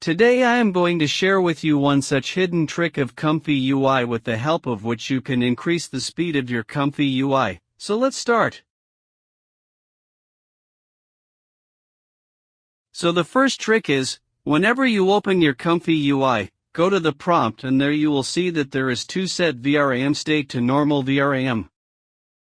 Today I am going to share with you one such hidden trick of ComfyUI with the help of which you can increase the speed of your ComfyUI. So let's start. So the first trick is, whenever you open your ComfyUI, go to the prompt and there you will see that there is to set VRAM state to normal VRAM.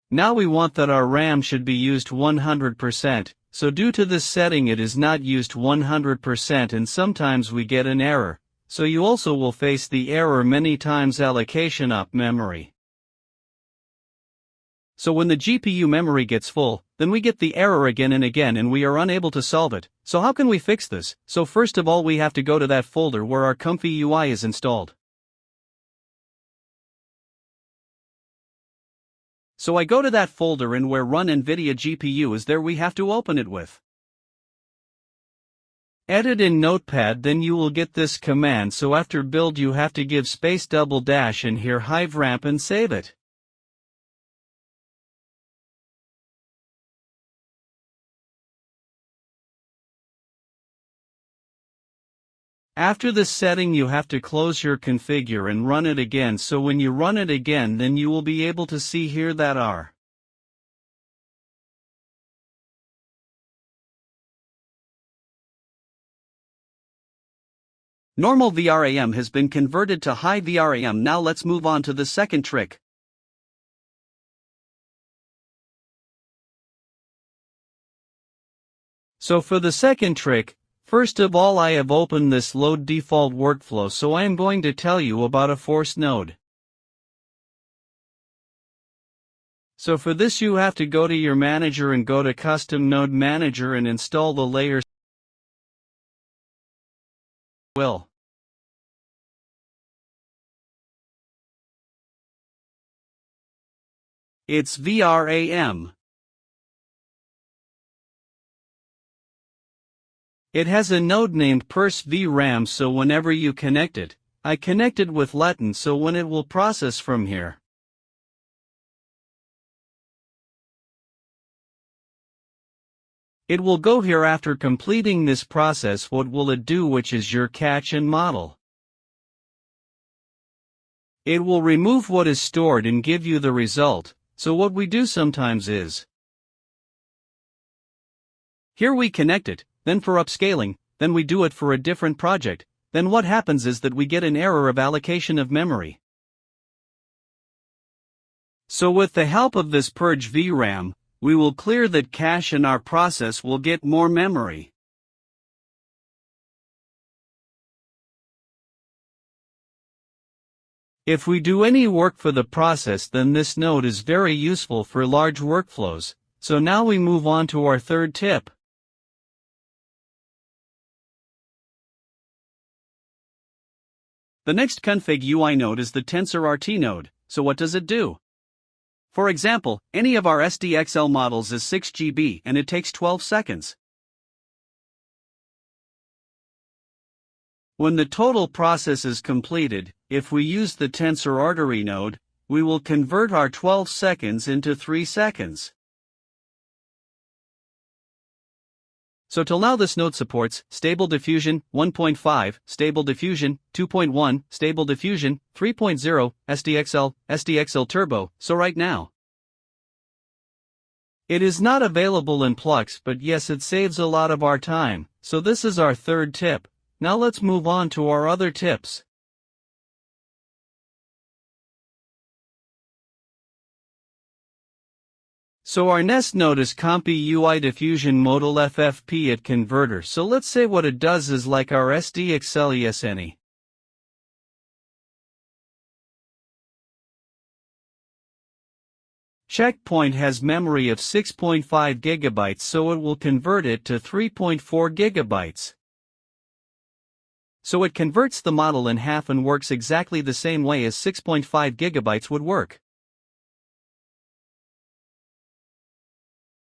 Now we want that our RAM should be used 100%. So due to this setting it is not used 100% and sometimes we get an error, so you also will face the error many times allocation of memory. So when the GPU memory gets full, then we get the error again and again and we are unable to solve it. So how can we fix this? So first of all we have to go to that folder where our ComfyUI is installed. So I go to that folder and where Run NVIDIA GPU is there we have to open it with. Edit in Notepad, then you will get this command, so after build you have to give space double dash and here high VRAM and save it. After this setting you have to close your configure and run it again, so when you run it again then you will be able to see here that our normal VRAM has been converted to high VRAM. Now let's move on to the second trick. So for the second trick, first of all I have opened this load default workflow, so I am going to tell you about a force node. So for this you have to go to your manager and go to custom node manager and install the layer will. It's VRAM. It has a node named Purge VRAM, so whenever you connect it, I connected with Latin, so when it will process from here. It will go here after completing this process. What will it do, which is your cache and model? It will remove what is stored and give you the result. So what we do sometimes is, here we connect it, then for upscaling, then we do it for a different project, then what happens is that we get an error of allocation of memory. So with the help of this Purge VRAM, we will clear that cache and our process will get more memory. If we do any work for the process, then this node is very useful for large workflows. So now we move on to our third tip. The next ComfyUI node is the TensorRT node. So what does it do? For example, any of our SDXL models is 6 GB and it takes 12 seconds. When the total process is completed, if we use the TensorRT node, we will convert our 12 seconds into 3 seconds. So till now this node supports Stable Diffusion 1.5, Stable Diffusion 2.1, Stable Diffusion 3.0, SDXL, SDXL Turbo. So right now, it is not available in Flux, but yes, it saves a lot of our time. So this is our third tip. Now let's move on to our other tips. So our next node is ComfyUI Diffusion Modal FFP at Converter. So let's say what it does is like our SDXL ESNE. Checkpoint has memory of 6.5 GB, so it will convert it to 3.4 GB. So it converts the model in half and works exactly the same way as 6.5 GB would work.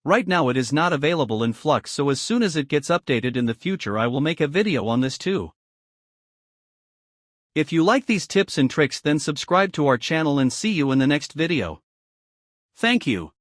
Right now it is not available in Flux, so as soon as it gets updated in the future I will make a video on this too. If you like these tips and tricks, then subscribe to our channel and see you in the next video. Thank you.